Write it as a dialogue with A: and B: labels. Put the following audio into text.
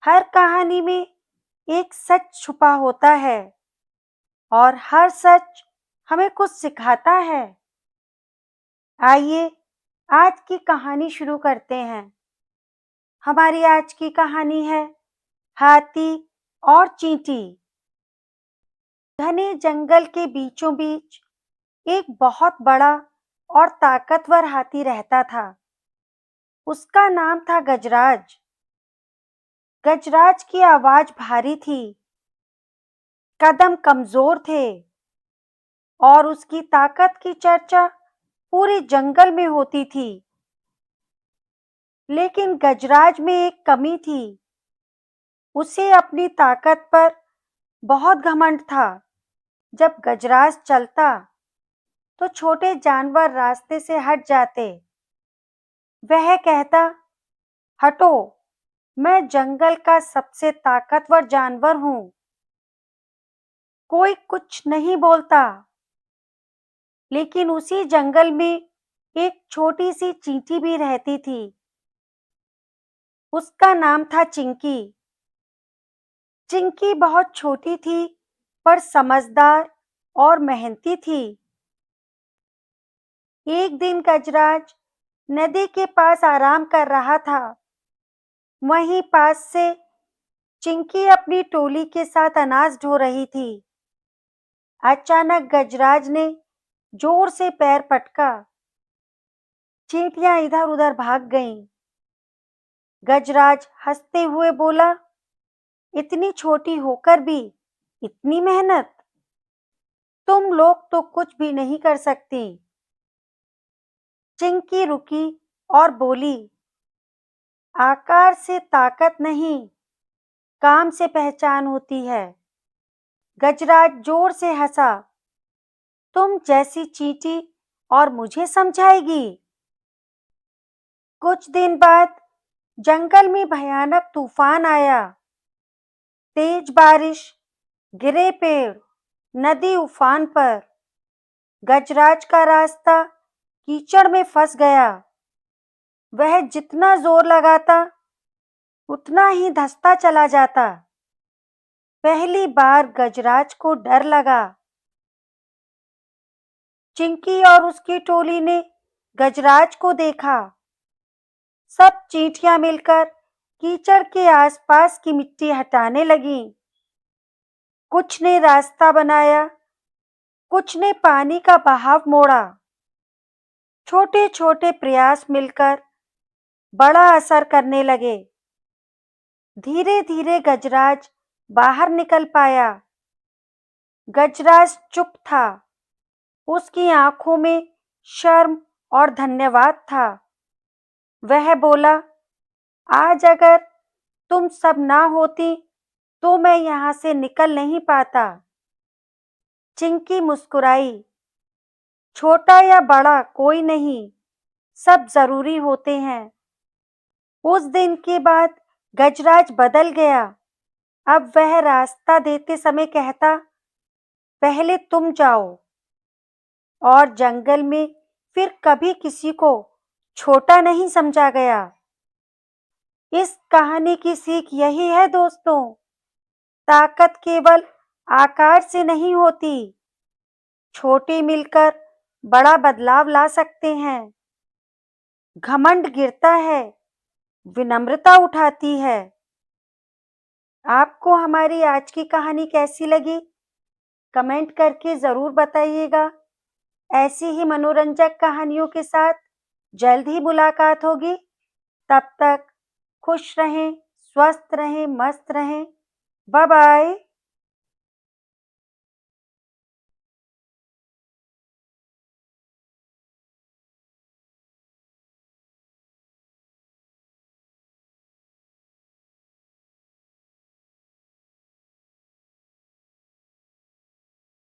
A: हर कहानी में एक सच छुपा होता है और हर सच हमें कुछ सिखाता है। आइए आज की कहानी शुरू करते हैं। हमारी आज की कहानी है हाथी और चींटी। घने जंगल के बीचों बीच एक बहुत बड़ा और ताकतवर हाथी रहता था। उसका नाम था गजराज। गजराज की आवाज भारी थी, कदम कमजोर थे और उसकी ताकत की चर्चा पूरे जंगल में होती थी। लेकिन गजराज में एक कमी थी। उसे अपनी ताकत पर बहुत घमंड था। जब गजराज चलता तो छोटे जानवर रास्ते से हट जाते। वह कहता, हटो, मैं जंगल का सबसे ताकतवर जानवर हूँ। कोई कुछ नहीं बोलता। लेकिन उसी जंगल में एक छोटी सी चींटी भी रहती थी। उसका नाम था चिंकी। चिंकी बहुत छोटी थी पर समझदार और मेहनती थी। एक दिन गजराज नदी के पास आराम कर रहा था। वहीं पास से चिंकी अपनी टोली के साथ अनाज ढो रही थी। अचानक गजराज ने जोर से पैर पटका। चींटियां इधर-उधर भाग गईं। गजराज हंसते हुए बोला, इतनी छोटी होकर भी इतनी मेहनत, तुम लोग तो कुछ भी नहीं कर सकती। चिंकी रुकी और बोली, आकार से ताकत नहीं, काम से पहचान होती है। गजराज जोर से हंसा, तुम जैसी चींटी और मुझे समझाएगी। कुछ दिन बाद जंगल में भयानक तूफान आया। तेज बारिश, गिरे पेड़, नदी उफान पर। गजराज का रास्ता कीचड़ में फंस गया। वह जितना जोर लगाता उतना ही धंसता चला जाता। पहली बार गजराज को डर लगा। चिंकी और उसकी टोली ने गजराज को देखा। सब चींटियां मिलकर कीचड़ के आसपास की मिट्टी हटाने लगीं। कुछ ने रास्ता बनाया, कुछ ने पानी का बहाव मोड़ा। छोटे छोटे प्रयास मिलकर बड़ा असर करने लगे। धीरे धीरे गजराज बाहर निकल पाया। गजराज चुप था। उसकी आंखों में शर्म और धन्यवाद था। वह बोला, आज अगर तुम सब ना होती तो मैं यहाँ से निकल नहीं पाता। चिंकी मुस्कुराई, छोटा या बड़ा कोई नहीं, सब जरूरी होते हैं। उस दिन के बाद गजराज बदल गया। अब वह रास्ता देते समय कहता, पहले तुम जाओ। और जंगल में फिर कभी किसी को छोटा नहीं समझा गया। इस कहानी की सीख यही है दोस्तों, ताकत केवल आकार से नहीं होती, छोटे मिलकर बड़ा बदलाव ला सकते हैं। घमंड गिरता है, विनम्रता उठाती है। आपको हमारी आज की कहानी कैसी लगी? कमेंट करके जरूर बताइएगा। ऐसी ही मनोरंजक कहानियों के साथ जल्द ही मुलाकात होगी। तब तक खुश रहें, स्वस्थ रहें, मस्त रहें। Bye bye.